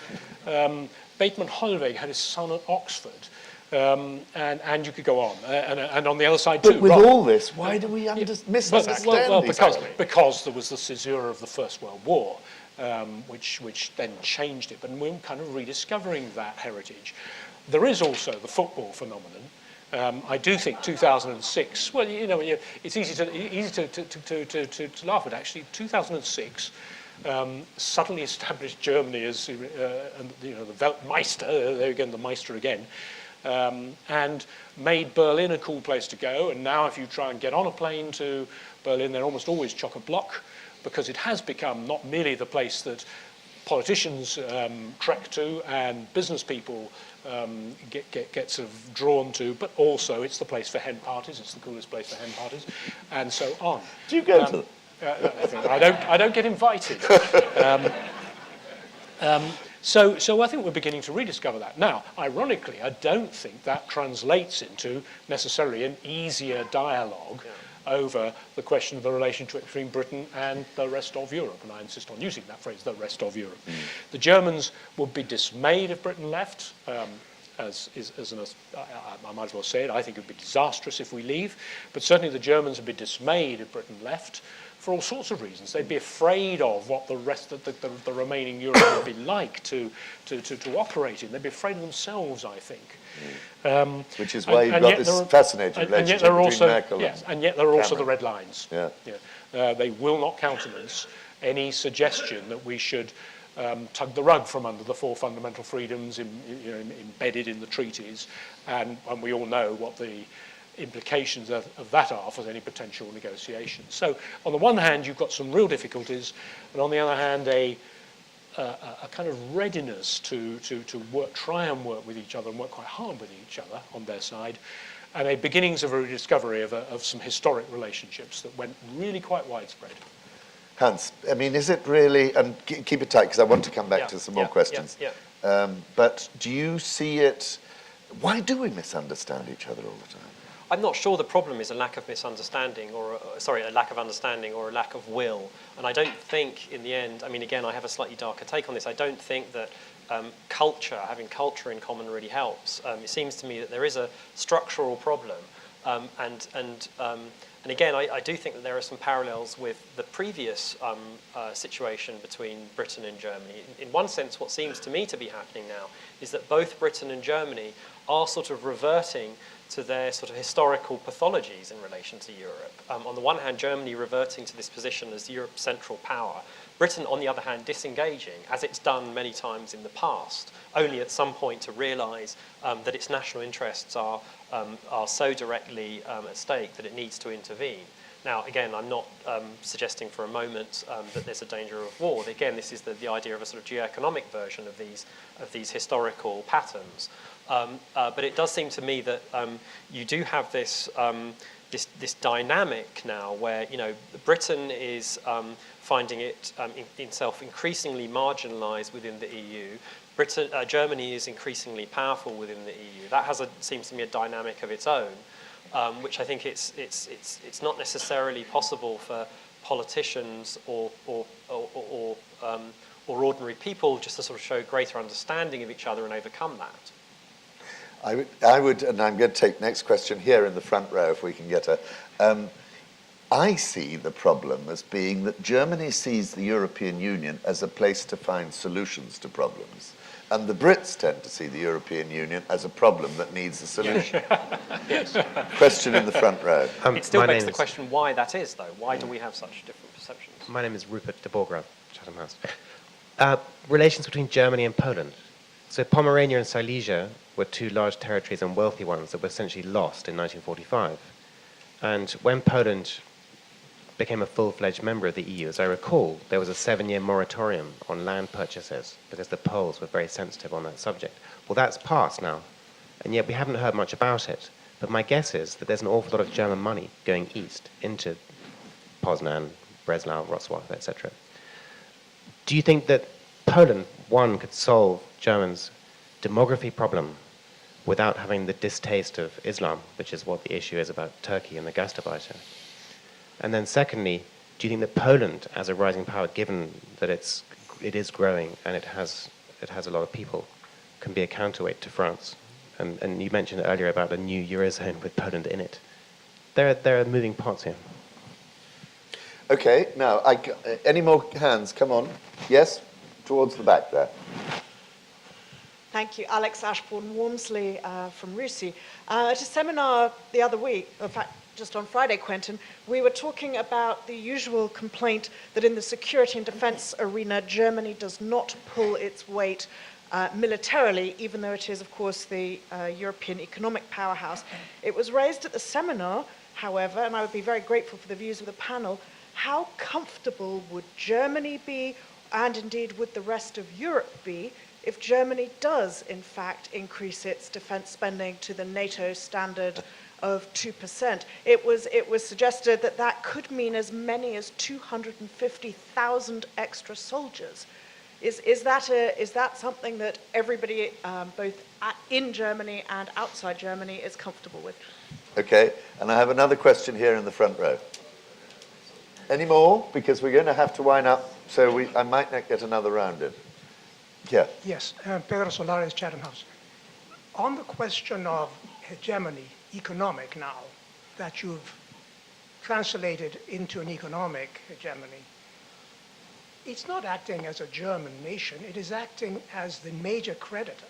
Bateman Hollweg had his son at Oxford. And you could go on. And on the other side too. But with all this, why do we misunderstand each other? Because there was the caesura of the First World War, which then changed it. But we're kind of rediscovering that heritage. There is also the football phenomenon. I do think 2006. Well, you know, it's easy to laugh at. Actually, 2006 suddenly established Germany as, and, you know, the Weltmeister. There again, the Meister again, and made Berlin a cool place to go. And now, if you try and get on a plane to Berlin, they're almost always chock-a-block, because it has become not merely the place that politicians trek to and business people get sort of drawn to, but also it's the place for hen parties. It's the coolest place for hen parties, and so on. Do you go to them? I don't get invited. So I think we're beginning to rediscover that. Now, ironically, I don't think that translates into necessarily an easier dialogue over the question of the relationship between Britain and the rest of Europe, and I insist on using that phrase, the rest of Europe. The Germans would be dismayed if Britain left, I might as well say it, I think it would be disastrous if we leave, but certainly the Germans would be dismayed if Britain left for all sorts of reasons. They'd be afraid of what the rest of the remaining Europe would be like to operate in. They'd be afraid of themselves, I think. Which is why you've got this fascinating relationship between Merkel and yet there are also the red lines. Yeah. They will not countenance any suggestion that we should tug the rug from under the four fundamental freedoms embedded in the treaties, and we all know what the implications of that are for any potential negotiations. So on the one hand, you've got some real difficulties, and on the other hand, a kind of readiness to try and work with each other and work quite hard with each other on their side, and a beginnings of a rediscovery of some historic relationships that went really quite widespread. Hans, I mean, is it really, and keep it tight because I want to come back to some more questions, but do you see it, why do we misunderstand each other all the time? I'm not sure the problem is a lack of misunderstanding a lack of understanding or a lack of will. And I don't think in the end, I mean, again, I have a slightly darker take on this. I don't think that having culture in common really helps. It seems to me that there is a structural problem. And again, I do think that there are some parallels with the previous situation between Britain and Germany. In one sense, what seems to me to be happening now is that both Britain and Germany are sort of reverting to their sort of historical pathologies in relation to Europe. On the one hand, Germany reverting to this position as Europe's central power. Britain, on the other hand, disengaging, as it's done many times in the past, only at some point to realise that its national interests are so directly at stake that it needs to intervene. Now, again, I'm not suggesting for a moment that there's a danger of war. Again, this is the idea of a sort of geoeconomic version of these historical patterns. But it does seem to me that you do have this dynamic now where, you know, Britain is finding itself increasingly marginalised within the EU. Germany is increasingly powerful within the EU. That seems to me a dynamic of its own. which I think it's not necessarily possible for politicians or ordinary people just to sort of show greater understanding of each other and overcome that. I would, and I'm going to take next question here in the front row if we can get her. I see the problem as being that Germany sees the European Union as a place to find solutions to problems. And the Brits tend to see the European Union as a problem that needs a solution. Yes. Question in the front row. It still begs the question why that is, though. Why do we have such different perceptions? My name is Rupert de Borgra, Chatham House. Relations between Germany and Poland. So Pomerania and Silesia were two large territories and wealthy ones that were essentially lost in 1945. And when Poland became a full-fledged member of the EU, as I recall, there was a 7-year moratorium on land purchases because the Poles were very sensitive on that subject. Well, that's passed now, and yet we haven't heard much about it. But my guess is that there's an awful lot of German money going east into Poznan, Breslau, Wrocław, etc. Do you think that Poland, one, could solve Germans' demography problem without having the distaste of Islam, which is what the issue is about Turkey and the Gastarbeiter? And then secondly, do you think that Poland, as a rising power, given that it is growing and it has a lot of people, can be a counterweight to France? And you mentioned earlier about a new eurozone with Poland in it. There are moving parts here. Okay, now, any more hands? Come on. Yes? Towards the back there. Thank you. Alex Ashbourne-Walmsley from RUSI. At a seminar the other week, in fact, just on Friday, Quentin, we were talking about the usual complaint that in the security and defense arena, Germany does not pull its weight militarily, even though it is, of course, the European economic powerhouse. It was raised at the seminar, however, and I would be very grateful for the views of the panel, how comfortable would Germany be, and indeed would the rest of Europe be, if Germany does, in fact, increase its defense spending to the NATO standard of 2%. It was suggested that that could mean as many as 250,000 extra soldiers. Is that something that everybody, both in Germany and outside Germany, is comfortable with? Okay, and I have another question here in the front row. Any more? Because we're going to have to wind up, so I might not get another round in. Yeah. Yes, Pedro Solares, Chatham House. On the question of hegemony, economic now, that you've translated into an economic hegemony, it's not acting as a German nation, it is acting as the major creditor,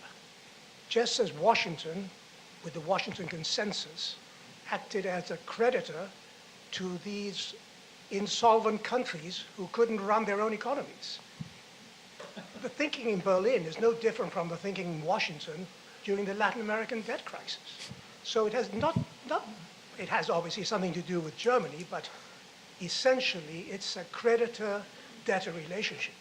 just as Washington, with the Washington Consensus, acted as a creditor to these insolvent countries who couldn't run their own economies. The thinking in Berlin is no different from the thinking in Washington during the Latin American debt crisis. So it has it has obviously something to do with Germany, but essentially it's a creditor-debtor relationship.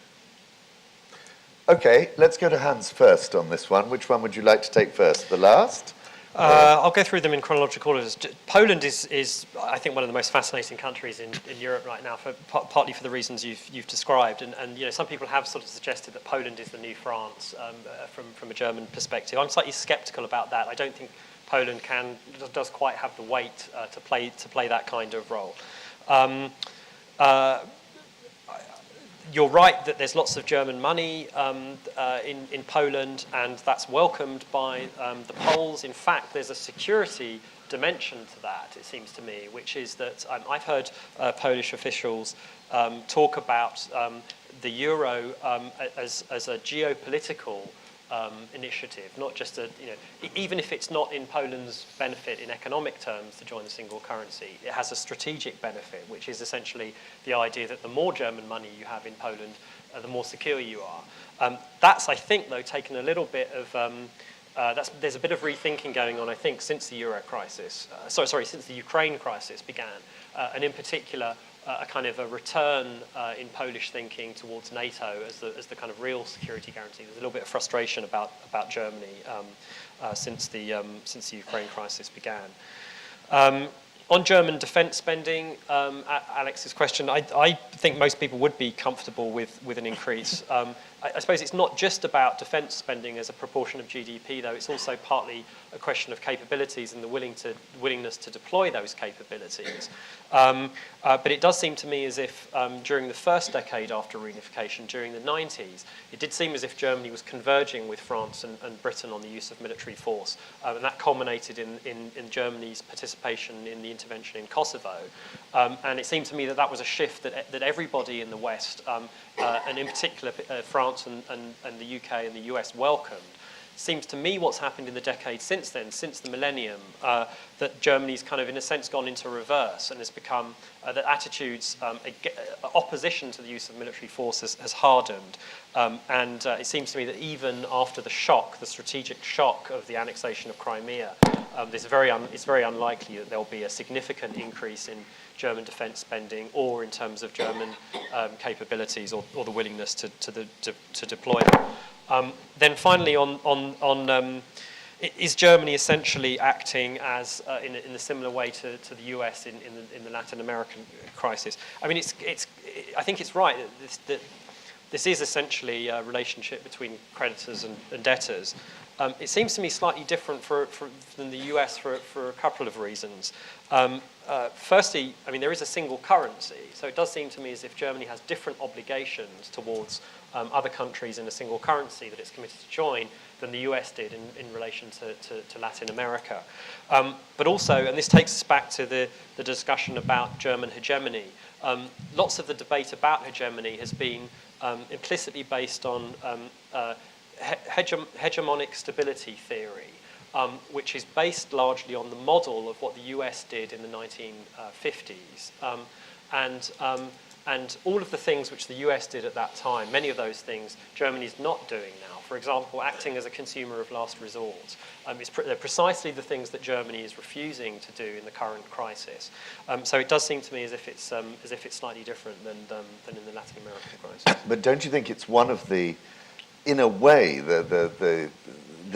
Okay, let's go to Hans first on this one. Which one would you like to take first? The last? I'll go through them in chronological order. Poland is, I think, one of the most fascinating countries in Europe right now, partly for the reasons you've described. And you know, some people have sort of suggested that Poland is the new France from a German perspective. I'm slightly sceptical about that. I don't think Poland does quite have the weight to play that kind of role. You're right that there's lots of German money in Poland, and that's welcomed by the Poles. In fact, there's a security dimension to that, it seems to me, which is that I've heard Polish officials talk about the euro as a geopolitical initiative, not just even if it's not in Poland's benefit in economic terms to join the single currency, it has a strategic benefit, which is essentially the idea that the more German money you have in Poland, the more secure you are. That's, I think, though, taken a little bit of there's a bit of rethinking going on, I think, since the euro crisis. Since the Ukraine crisis began, and in particular, a kind of a return in Polish thinking towards NATO as the kind of real security guarantee. There's a little bit of frustration about Germany since the Ukraine crisis began. On German defence spending, Alex's question, I think most people would be comfortable with an increase. I suppose it's not just about defence spending as a proportion of GDP, though. It's also partly a question of capabilities and the willingness to deploy those capabilities. But it does seem to me as if during the first decade after reunification, during the 90s, it did seem as if Germany was converging with France and Britain on the use of military force. And that culminated in Germany's participation in the intervention in Kosovo. And it seemed to me that was a shift that everybody in the West, and in particular France and the UK and the US welcomed. Seems to me what's happened in the decade since then, since the millennium, that Germany's kind of in a sense gone into reverse and has become, that attitudes, opposition to the use of military force has hardened. And it seems to me that even after the shock, the strategic shock of the annexation of Crimea, it's very unlikely that there'll be a significant increase in German defence spending or in terms of German capabilities or the willingness to deploy them. Then finally, is Germany essentially acting as in a similar way to the US in the Latin American crisis? I mean, I think it's right that this is essentially a relationship between creditors and debtors. It seems to me slightly different than the US for a couple of reasons. Firstly, I mean, there is a single currency, so it does seem to me as if Germany has different obligations towards other countries in a single currency that it's committed to join than the US did in relation to Latin America. But also, and this takes us back to the discussion about German hegemony, lots of the debate about hegemony has been implicitly based on hegemonic stability theory, which is based largely on the model of what the US did in the 1950s. And all of the things which the US did at that time, many of those things Germany's not doing now. For example, acting as a consumer of last resort. They're precisely the things that Germany is refusing to do in the current crisis. So it does seem to me as if it's slightly different than in the Latin American crisis. But don't you think it's one of the, in a way, the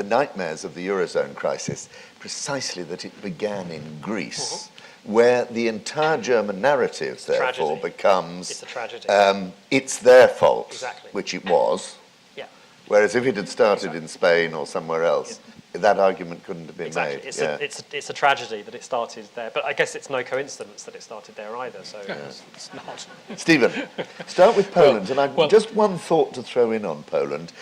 nightmares of the eurozone crisis, precisely that it began in Greece, where the entire German narrative, therefore, becomes it's a tragedy. It's their fault, Exactly. which it was. Yeah. Whereas if it had started in Spain or somewhere else, that argument couldn't have been Exactly. made. It's a tragedy that it started there, but I guess it's no coincidence that it started there either. So it's not. Stephen, start with Poland, and just one thought to throw in on Poland.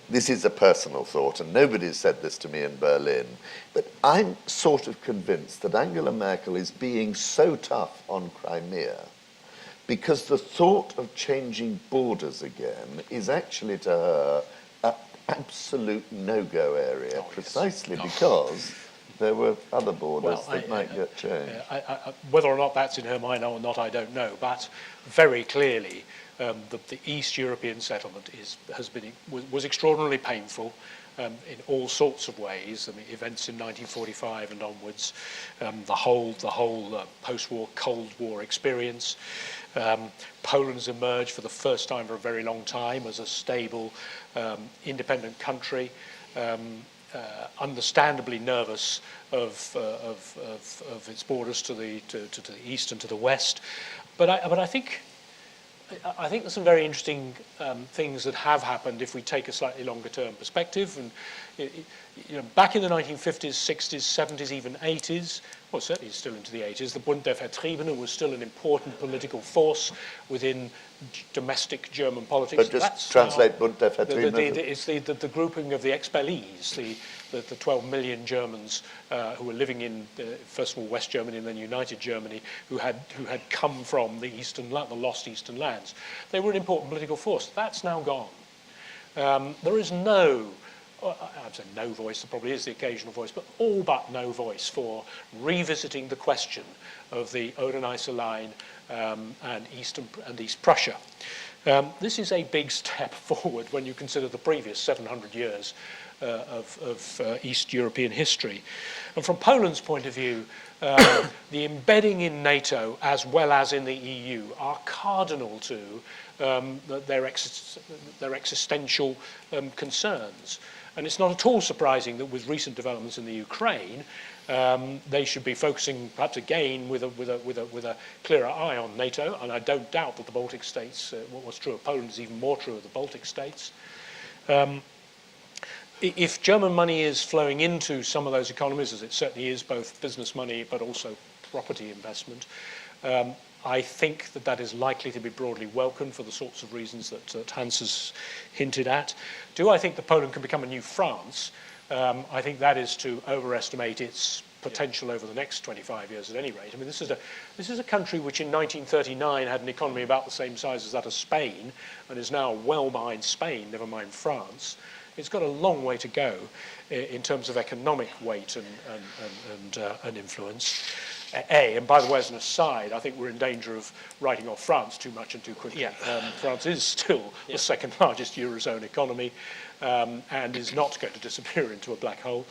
This is a personal thought, and nobody's said this to me in Berlin, but I'm sort of convinced that Angela Merkel is being so tough on Crimea because the thought of changing borders again is actually to her an absolute no-go area, precisely because there were other borders that might get changed. Whether or not that's in her mind or not, I don't know, but very clearly the East European settlement was extraordinarily painful in all sorts of ways. I mean, events in 1945 and onwards, the whole post-war Cold War experience. Poland's emerged for the first time for a very long time as a stable, independent country. Understandably nervous of its borders to the east and to the west, but I think there's some very interesting things that have happened if we take a slightly longer term perspective. And back in the 1950s, 60s, 70s, even 80s, well, certainly still into the 80s, the Bund der Vertriebenen was still an important political force within domestic German politics. But just translate Bund der Vertriebenen. It's the grouping of the expellees, the 12 million Germans who were living in first of all West Germany and then United Germany, who had come from the lost eastern lands. They were an important political force. That's now gone. There is no, I'd say no voice, there probably is the occasional voice, but all but no voice for revisiting the question of the Oder-Neisse line and East Prussia. This is a big step forward when you consider the previous 700 years of East European history. And from Poland's point of view, the embedding in NATO as well as in the EU are cardinal to their existential concerns. And it's not at all surprising that with recent developments in the Ukraine, they should be focusing perhaps again with a clearer eye on NATO. And I don't doubt that the Baltic states, what's true of Poland is even more true of the Baltic states. If German money is flowing into some of those economies, as it certainly is, both business money but also property investment, I think that that is likely to be broadly welcomed for the sorts of reasons that Hans has hinted at. Do I think that Poland can become a new France? I think that is to overestimate its potential over the next 25 years at any rate. I mean, this is a country which in 1939 had an economy about the same size as that of Spain and is now well behind Spain, never mind France. It's got a long way to go in terms of economic weight and influence. And by the way, as an aside, I think we're in danger of writing off France too much and too quickly. Yeah. France is still the second largest eurozone economy and is not going to disappear into a black hole.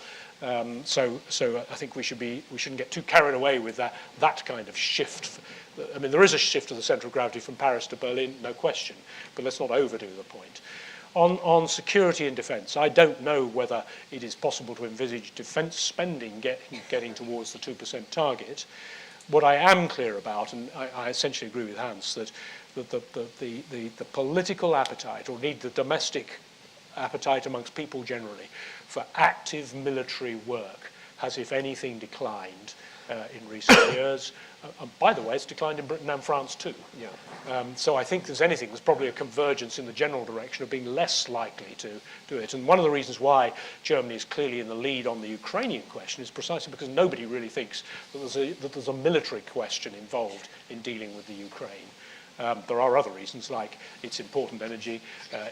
So I think we shouldn't get too carried away with that kind of shift. I mean, there is a shift of the centre of gravity from Paris to Berlin, no question, but let's not overdo the point. On security and defence, I don't know whether it is possible to envisage defence spending getting towards the 2% target. What I am clear about, and I essentially agree with Hans, that the political appetite, or indeed the domestic appetite amongst people generally, for active military work has, if anything, declined in recent years. By the way, it's declined in Britain and France too. Yeah. So I think there's anything, there's probably a convergence in the general direction of being less likely to do it. And one of the reasons why Germany is clearly in the lead on the Ukrainian question is precisely because nobody really thinks that there's a military question involved in dealing with the Ukraine. There are other reasons, like it's important energy,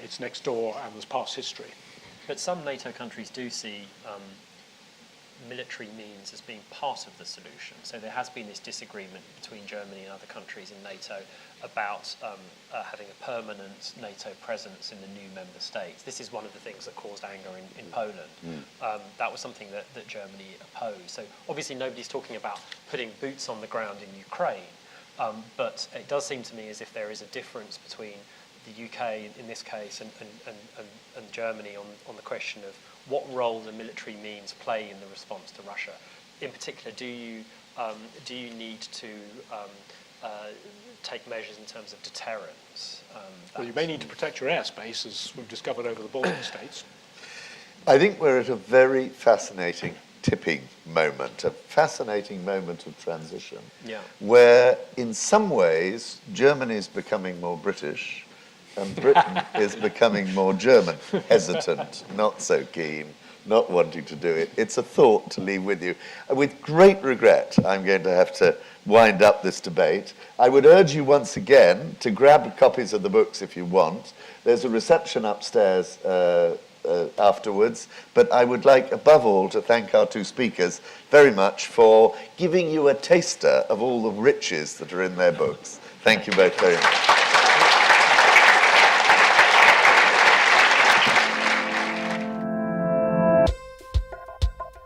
it's next door, and there's past history. But some NATO countries do see military means as being part of the solution. So there has been this disagreement between Germany and other countries in NATO about having a permanent NATO presence in the new member states. This is one of the things that caused anger in Poland. That was something that Germany opposed. So obviously nobody's talking about putting boots on the ground in Ukraine, but it does seem to me as if there is a difference between the UK in this case and Germany on the question of what role the military means play in the response to Russia. In particular, do you need to take measures in terms of deterrence? Well, you may need to protect your airspace, as we've discovered over the Baltic states. I think we're at a very fascinating tipping moment, a fascinating moment of transition, where in some ways Germany is becoming more British and Britain is becoming more German, hesitant, not so keen, not wanting to do it. It's a thought to leave with you. With great regret, I'm going to have to wind up this debate. I would urge you once again to grab copies of the books if you want. There's a reception upstairs afterwards, but I would like above all to thank our two speakers very much for giving you a taster of all the riches that are in their books. Thank you both very much.